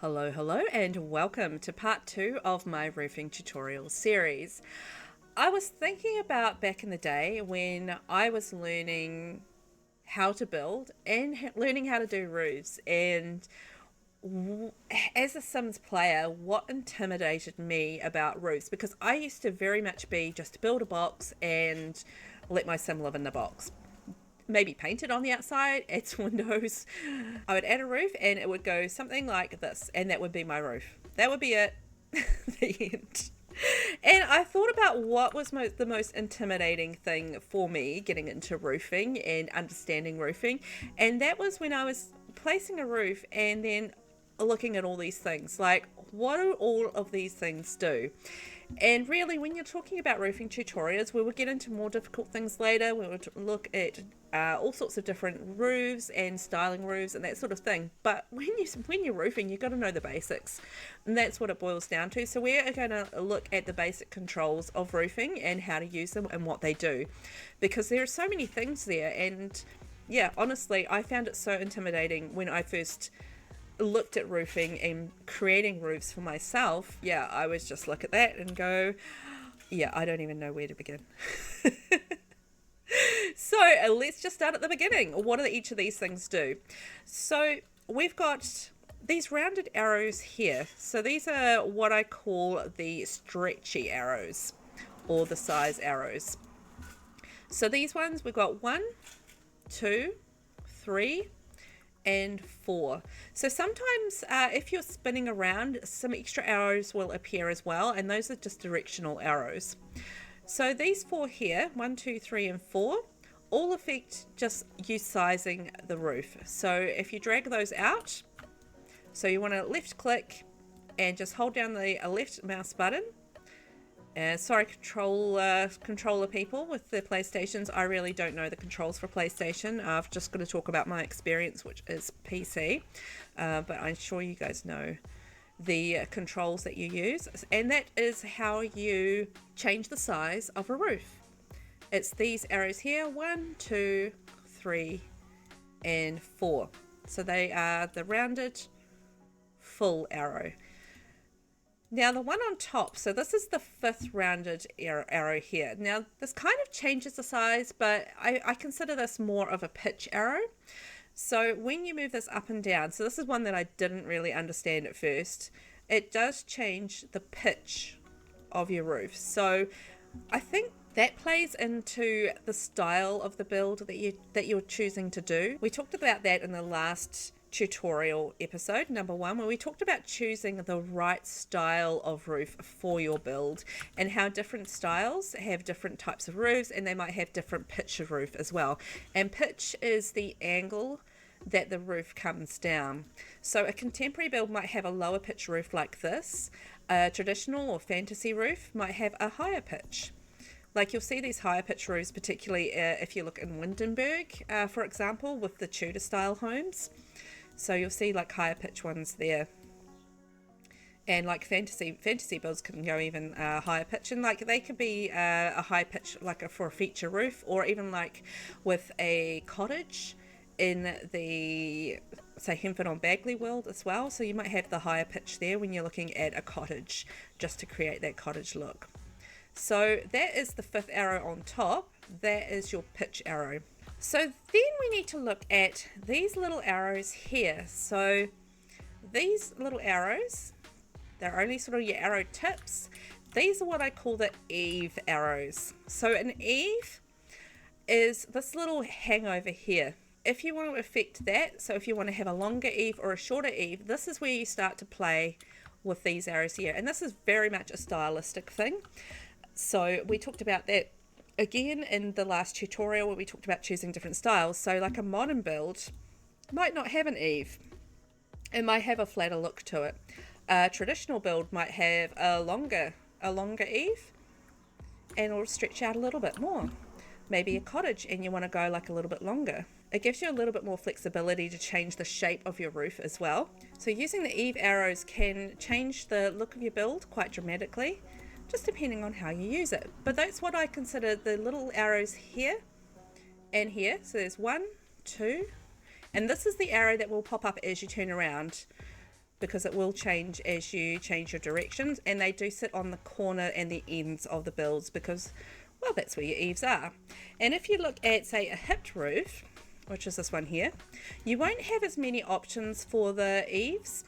Hello, and welcome to part 2 of my roofing tutorial series. I was thinking about back in the day when I was learning how to build and learning how to do roofs, and as a Sims player, what intimidated me about roofs, because I used to very much be just build a box and let my sim live in the box. Maybe paint it on the outside, add some windows. I would add a roof and it would go something like this, and that would be my roof. That would be it. The end. And I thought about what was the most intimidating thing for me getting into roofing and understanding roofing, and that was when I was placing a roof and then looking at all these things, like what do all of these things do? And really, when you're talking about roofing tutorials, we will get into more difficult things later. We will look at all sorts of different roofs and styling roofs and that sort of thing. But when you're roofing, you've got to know the basics, and that's what it boils down to. So we're going to look at the basic controls of roofing and how to use them and what they do, because there are so many things there. And yeah, honestly, I found it so intimidating when I first looked at roofing and creating roofs for myself. Yeah, I was just look at that and go, yeah, I don't even know where to begin. So let's just start at the beginning. What do each of these things do? So we've got these rounded arrows here. So these are what I call the stretchy arrows, or the size arrows. So these ones, we've got 1, 2, 3, and 4. So sometimes if you're spinning around, some extra arrows will appear as well, and those are just directional arrows. So these 4 here, 1, 2, 3, and 4, all affect just you sizing the roof. So if you drag those out, so you want to left click and just hold down the left mouse button. Sorry, controller people with the PlayStations. I really don't know the controls for PlayStation. I've just got to talk about my experience, which is PC. But I'm sure you guys know the controls that you use. And that is how you change the size of a roof. It's these arrows here, 1, 2, 3, and 4. So they are the rounded full arrow. Now the one on top, so this is the 5th rounded arrow here. Now this kind of changes the size, but I consider this more of a pitch arrow. So when you move this up and down, so this is one that I didn't really understand at first, it does change the pitch of your roof. So I think that plays into the style of the build that you're choosing to do. We talked about that in the last tutorial episode, number 1, where we talked about choosing the right style of roof for your build, and how different styles have different types of roofs, and they might have different pitch of roof as well. And pitch is the angle that the roof comes down. So a contemporary build might have a lower pitch roof like this. A traditional or fantasy roof might have a higher pitch. Like you'll see these higher pitch roofs, particularly if you look in Windenburg, for example, with the Tudor style homes. So you'll see like higher pitch ones there, and like fantasy builds can go even higher pitch, and like they could be a high pitch like for a feature roof, or even like with a cottage in the, say, Henford on Bagley world as well. So you might have the higher pitch there when you're looking at a cottage, just to create that cottage look. So that is the 5th arrow on top. That is your pitch arrow. So then we need to look at these little arrows here. So these little arrows, they're only sort of your arrow tips. These are what I call the eave arrows. So an eave is this little hangover here. If you want to affect that, so if you want to have a longer eave or a shorter eave, this is where you start to play with these arrows here. And this is very much a stylistic thing. So we talked about that again in the last tutorial, where we talked about choosing different styles. So like a modern build might not have an eave. It might have a flatter look to it. A traditional build might have a longer eave, and it'll stretch out a little bit more. Maybe a cottage and you want to go like a little bit longer. It gives you a little bit more flexibility to change the shape of your roof as well. So using the eave arrows can change the look of your build quite dramatically, just depending on how you use it. But that's what I consider the little arrows here and here. So there's 1, 2, and this is the arrow that will pop up as you turn around. because it will change as you change your directions, and they do sit on the corner and the ends of the builds because, well, that's where your eaves are. And if you look at, say, a hipped roof, which is this one here, you won't have as many options for the eaves.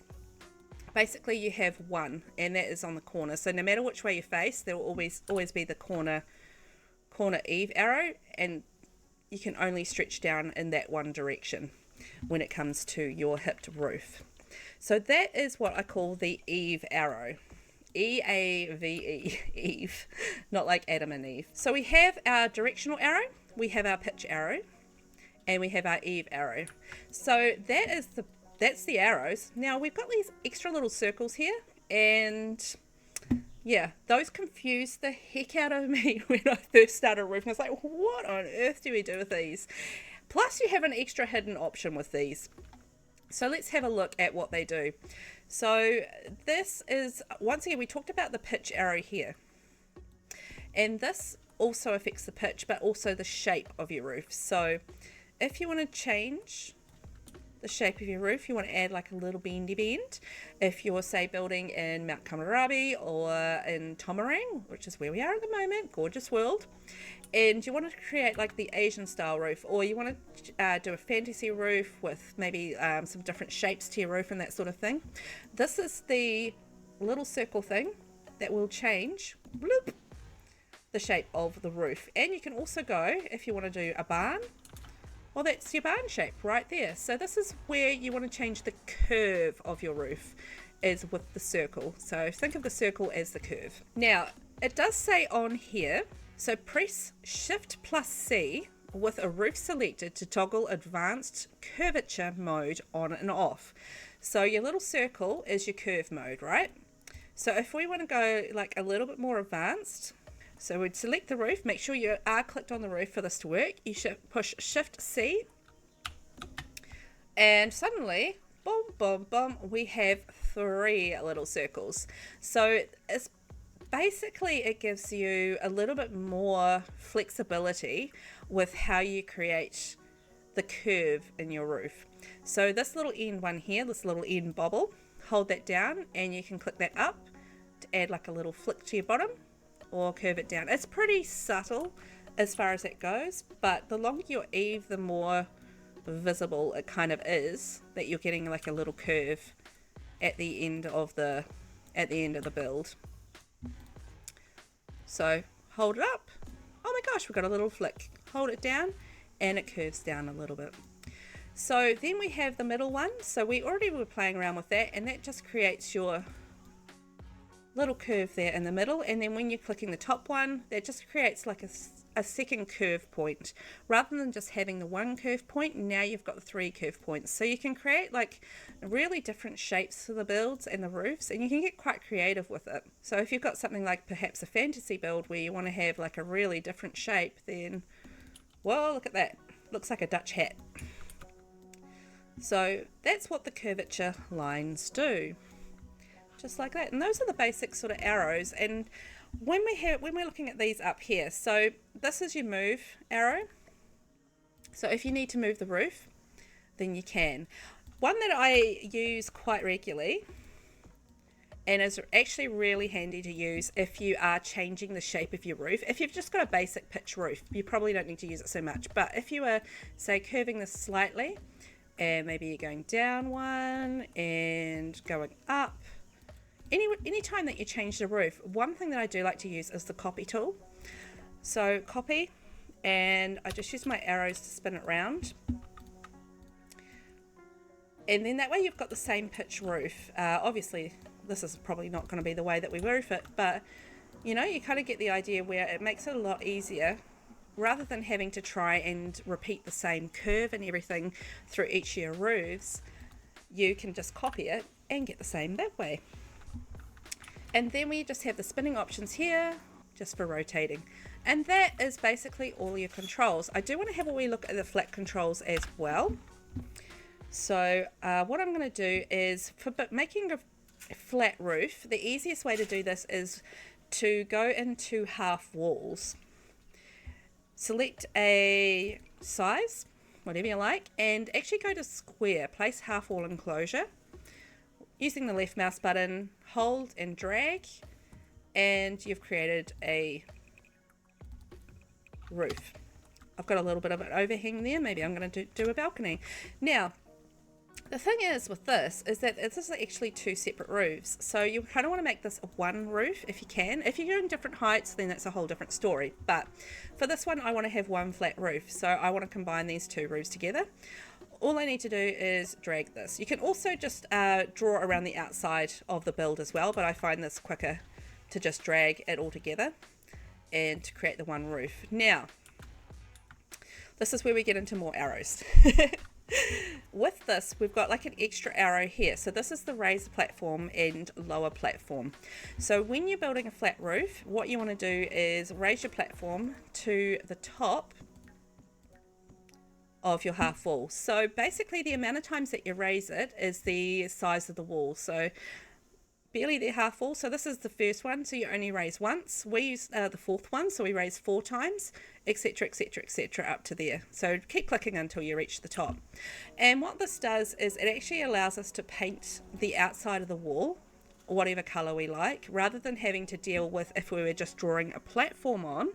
Basically you have one, and that is on the corner, so no matter which way you face, there will always be the corner eave arrow, and you can only stretch down in that one direction when it comes to your hipped roof. So that is what I call the eave arrow. E-A-V-E, Eve, not like Adam and Eve. So we have our directional arrow, we have our pitch arrow, and we have our eave arrow. So that's the arrows. Now we've got these extra little circles here, and yeah, those confused the heck out of me when I first started a roof. And I was like, what on earth do we do with these? Plus you have an extra hidden option with these. So let's have a look at what they do. So this is, once again, we talked about the pitch arrow here. And this also affects the pitch, but also the shape of your roof. So if you want to change the shape of your roof, you want to add like a little bendy bend. If you're, say, building in Mount Kamarabi or in Tomarang, which is where we are at the moment, gorgeous world, and you want to create like the Asian style roof, or you want to do a fantasy roof with maybe some different shapes to your roof and that sort of thing, this is the little circle thing that will change bloop, the shape of the roof. And you can also go, if you want to do a barn, well, that's your barn shape right there. So this is where you want to change the curve of your roof, is with the circle. So think of the circle as the curve. Now, it does say on here, so press Shift plus C with a roof selected to toggle advanced curvature mode on and off. So your little circle is your curve mode, right? So if we want to go like a little bit more advanced, so we'd select the roof, make sure you are clicked on the roof for this to work. You should push Shift C, and suddenly, boom, boom, boom, we have 3 little circles. So it's basically, it gives you a little bit more flexibility with how you create the curve in your roof. So this little end one here, this little end bobble, hold that down and you can click that up to add like a little flick to your bottom, or curve it down. It's pretty subtle as far as it goes, but the longer your eave, the more visible it kind of is that you're getting like a little curve at the end of the build. So hold it up, oh my gosh, we've got a little flick, hold it down and it curves down a little bit. So then we have the middle one, so we already were playing around with that, and that just creates your little curve there in the middle. And then when you're clicking the top one, that just creates like a second curve point. Rather than just having the one curve point, now you've got the 3 curve points. So you can create like really different shapes for the builds and the roofs, and you can get quite creative with it. So if you've got something like perhaps a fantasy build where you want to have like a really different shape, then, whoa, look at that. Looks like a Dutch hat. So that's what the curvature lines do. Just like that. And those are the basic sort of arrows. And when we're looking at these up here, so this is your move arrow. So if you need to move the roof, then you can. One that I use quite regularly, and is actually really handy to use if you are changing the shape of your roof. If you've just got a basic pitch roof, you probably don't need to use it so much. But if you are, say, curving this slightly, and maybe you're going down one and going up, any time that you change the roof, one thing that I do like to use is the copy tool. So copy, and I just use my arrows to spin it around, and then that way you've got the same pitch roof. Obviously this is probably not going to be the way that we roof it, but you know, you kind of get the idea where it makes it a lot easier. Rather than having to try and repeat the same curve and everything through each of your roofs, you can just copy it and get the same that way. And then we just have the spinning options here, just for rotating. And that is basically all your controls. I do want to have a wee look at the flat controls as well. So what I'm going to do is, for making a flat roof, the easiest way to do this is to go into half walls. Select a size, whatever you like, and actually go to square, place half wall enclosure. using the left mouse button, hold and drag, and you've created a roof. I've got a little bit of an overhang there. Maybe I'm going to do a balcony. Now, the thing is with this is that this is actually two separate roofs. So you kind of want to make this one roof if you can. If you're doing different heights, then that's a whole different story. But for this one, I want to have one flat roof. So I want to combine these two roofs together. All I need to do is drag this. You can also just draw around the outside of the build as well, but I find this quicker to just drag it all together and to create the one roof. Now, this is where we get into more arrows. With this, we've got like an extra arrow here. So this is the raised platform and lower platform. So when you're building a flat roof, what you want to do is raise your platform to the top of your half wall. So basically the amount of times that you raise it is the size of the wall. So barely their half wall. So this is the first one, so you only raise once. We use the fourth one, so we raise 4 times, etc, etc, etc, up to there. So keep clicking until you reach the top. And what this does is it actually allows us to paint the outside of the wall whatever color we like, rather than having to deal with, if we were just drawing a platform on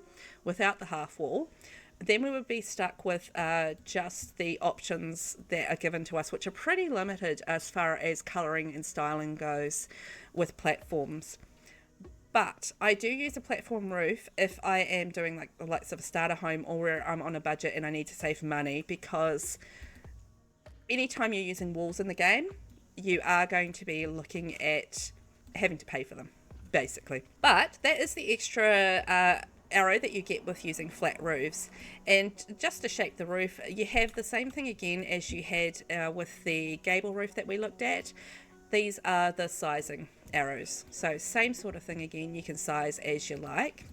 without the half wall, then we would be stuck with just the options that are given to us, which are pretty limited as far as colouring and styling goes with platforms. But I do use a platform roof if I am doing like the likes of a starter home, or where I'm on a budget and I need to save money, because anytime you're using walls in the game, you are going to be looking at having to pay for them, basically. But that is the extra arrow that you get with using flat roofs. And just to shape the roof, you have the same thing again as you had with the gable roof that we looked at. These are the sizing arrows, so same sort of thing again, you can size as you like.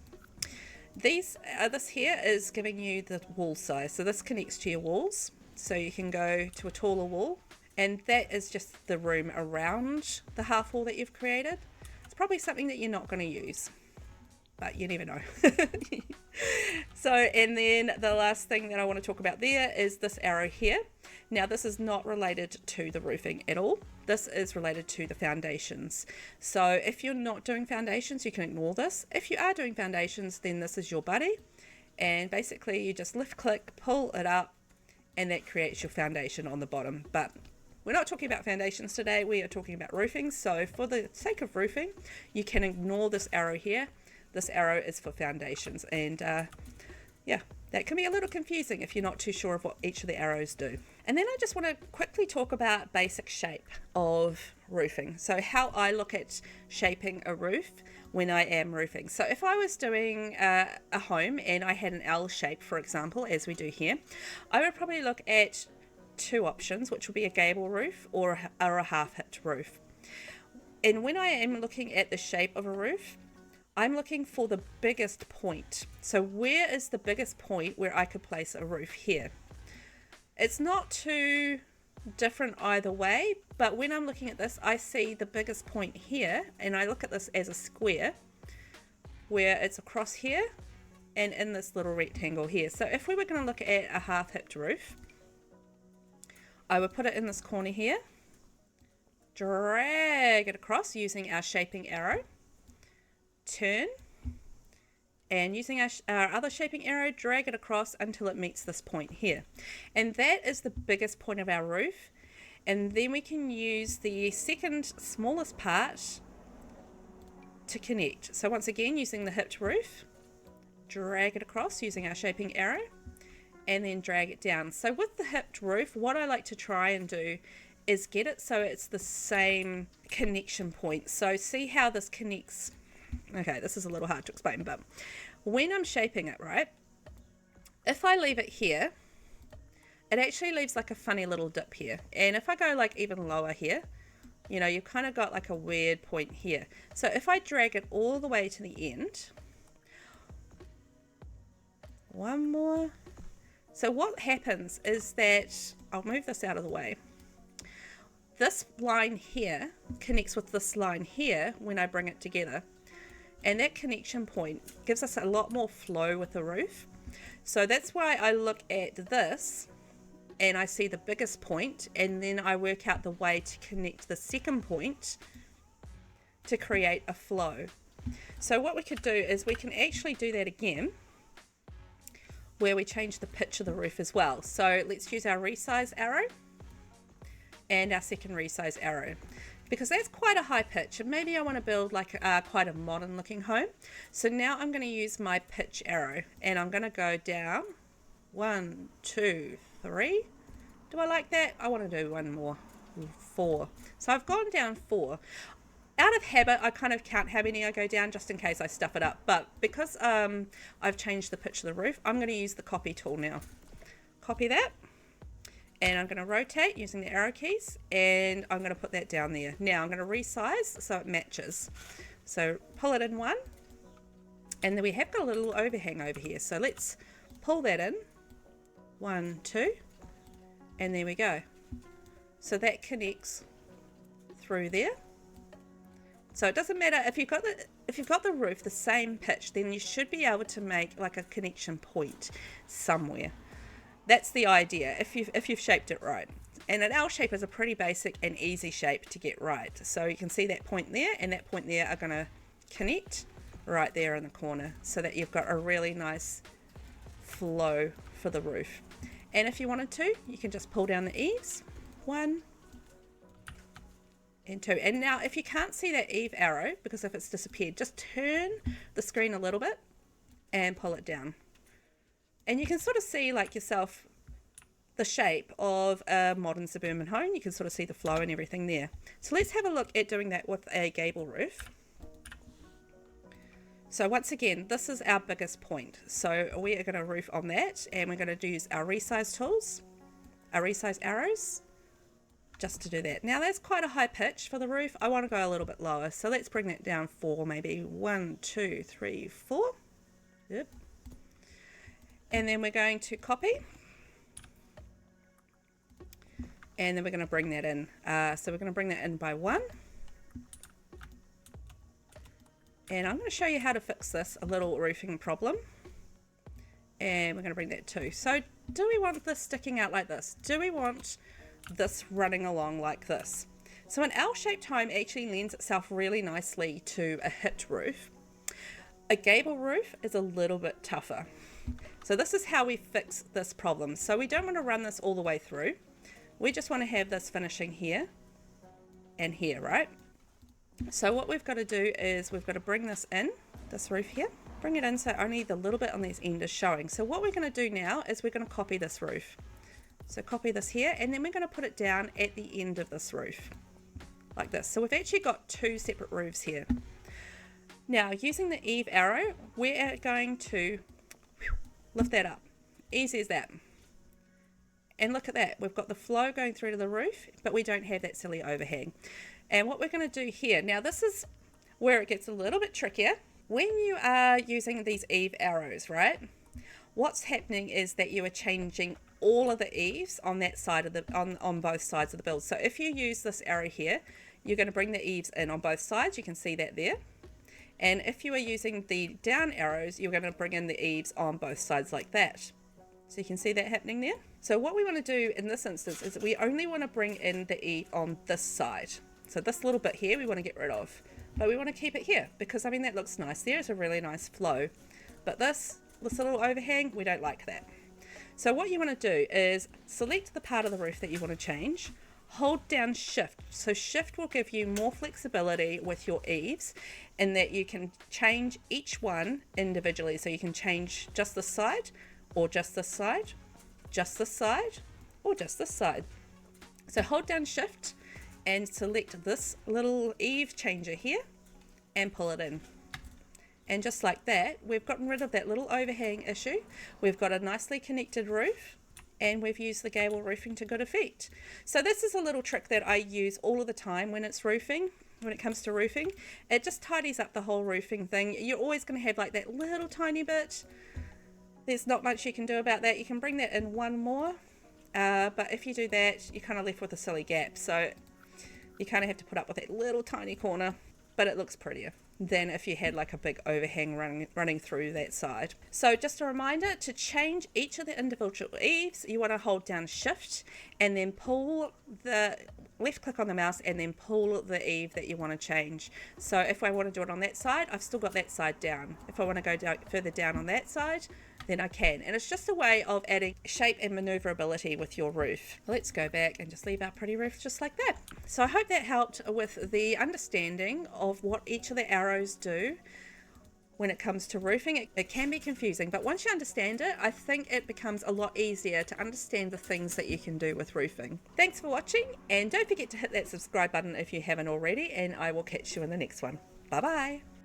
This here is giving you the wall size, so this connects to your walls, so you can go to a taller wall, and that is just the room around the half wall that you've created. It's probably something that you're not going to use, but you never know. So, and then the last thing that I want to talk about there is this arrow here. Now this is not related to the roofing at all. This is related to the foundations. So if you're not doing foundations, you can ignore this. If you are doing foundations, then this is your buddy. And basically you just left click, pull it up, and that creates your foundation on the bottom. But we're not talking about foundations today, we are talking about roofing. So for the sake of roofing, you can ignore this arrow here. This arrow is for foundations, and yeah, that can be a little confusing if you're not too sure of what each of the arrows do. And then I just want to quickly talk about basic shape of roofing. So how I look at shaping a roof when I am roofing. So if I was doing a home and I had an L shape, for example, as we do here, I would probably look at 2 options, which would be a gable roof or a half-hipped roof. And when I am looking at the shape of a roof, I'm looking for the biggest point. So where is the biggest point where I could place a roof here? It's not too different either way, but when I'm looking at this, I see the biggest point here, and I look at this as a square where it's across here and in this little rectangle here. So if we were going to look at a half-hipped roof, I would put it in this corner here, drag it across using our shaping arrow, turn, and using our other shaping arrow, drag it across until it meets this point here. And that is the biggest point of our roof. And then we can use the second smallest part to connect. So once again, using the hipped roof, drag it across using our shaping arrow, and then drag it down. So with the hipped roof, what I like to try and do is get it so it's the same connection point. So see how this connects. Okay, this is a little hard to explain, but when I'm shaping it, right, if I leave it here, it actually leaves like a funny little dip here. And if I go like even lower here, you know, you've kind of got like a weird point here. So if I drag it all the way to the end, one more. So what happens is that, I'll move this out of the way. This line here connects with this line here when I bring it together. And that connection point gives us a lot more flow with the roof. So that's why I look at this and I see the biggest point, and then I work out the way to connect the second point to create a flow. So what we could do is we can actually do that again, where we change the pitch of the roof as well. So let's use our resize arrow and our second resize arrow, because that's quite a high pitch, and maybe I want to build like quite a modern looking home. So now I'm going to use my pitch arrow, and I'm going to go down 1, 2, 3. Do I like that? I want to do one more, 4. So I've gone down 4. Out of habit, I kind of count how many I go down just in case I stuff it up. But because I've changed the pitch of the roof, I'm going to use the copy tool now. Copy that. And I'm going to rotate using the arrow keys. And I'm going to put that down there. Now I'm going to resize so it matches. So pull it in 1. And then we have got a little overhang over here. So let's pull that in. 1, 2. And there we go. So that connects through there. So it doesn't matter if you've got the roof the same pitch, then you should be able to make like a connection point somewhere. That's the idea if you've shaped it right. And an L shape is a pretty basic and easy shape to get right. So you can see that point there and that point there are going to connect right there in the corner, so that you've got a really nice flow for the roof. And if you wanted to, you can just pull down the eaves. 1 and 2. And now if you can't see that eave arrow, because if it's disappeared, just turn the screen a little bit and pull it down. And you can sort of see like yourself the shape of a modern suburban home. You can sort of see the flow and everything there. So let's have a look at doing that with a gable roof. So once again, this is our biggest point. So we are going to roof on that, and we're going to use our resize tools, our resize arrows, just to do that. Now that's quite a high pitch for the roof. I want to go a little bit lower. So let's bring that down 4, maybe 1, 2, 3, 4. Yep. And then we're going to copy. And then we're going to bring that in. So we're going to bring that in by 1. And I'm going to show you how to fix this, a little roofing problem. And we're going to bring that 2. So do we want this sticking out like this? Do we want this running along like this? So an L-shaped home actually lends itself really nicely to a hit roof. A gable roof is a little bit tougher. So this is how we fix this problem. So we don't want to run this all the way through. We just want to have this finishing here and here, right? So what we've got to do is we've got to bring this in, this roof here, bring it in so only the little bit on this end is showing. So what we're going to do now is we're going to copy this roof. So copy this here, and then we're going to put it down at the end of this roof, like this. So we've actually got 2 separate roofs here. Now, using the eave arrow, we're going to lift that up. Easy as that. And look at that. We've got the flow going through to the roof, but we don't have that silly overhang. And what we're going to do here, now this is where it gets a little bit trickier. When you are using these eave arrows, right, what's happening is that you are changing all of the eaves on that side of the on both sides of the build. So if you use this arrow here, you're going to bring the eaves in on both sides. You can see that there. And if you are using the down arrows, you're going to bring in the eaves on both sides like that. So you can see that happening there. So what we want to do in this instance is we only want to bring in the eave on this side. So this little bit here we want to get rid of, but we want to keep it here because I mean that looks nice. There is a really nice flow, but this little overhang, we don't like that. So what you want to do is select the part of the roof that you want to change, hold down shift. So shift will give you more flexibility with your eaves in that you can change each one individually. So you can change just this side or just this side, just this side or just this side. So hold down shift and select this little eave changer here and pull it in. And just like that, we've gotten rid of that little overhang issue. We've got a nicely connected roof and we've used the gable roofing to good effect. So this is a little trick that I use all of the time when it's roofing, when it comes to roofing. It just tidies up the whole roofing thing. You're always going to have like that little tiny bit. There's not much you can do about that. You can bring that in one more, but if you do that, you're kind of left with a silly gap. So you kind of have to put up with that little tiny corner. but it looks prettier than if you had like a big overhang running through that side. So just a reminder, to change each of the individual eaves, you want to hold down Shift and then pull the left click on the mouse and then pull the eave that you want to change. So if I want to do it on that side, I've still got that side down. If I want to go down, further down on that side, then I can. And it's just a way of adding shape and maneuverability with your roof. Let's go back and just leave our pretty roof just like that. So I hope that helped with the understanding of what each of the arrows do when it comes to roofing. It can be confusing, but once you understand it, I think it becomes a lot easier to understand the things that you can do with roofing. Thanks for watching, and don't forget to hit that subscribe button if you haven't already, and I will catch you in the next one. Bye bye.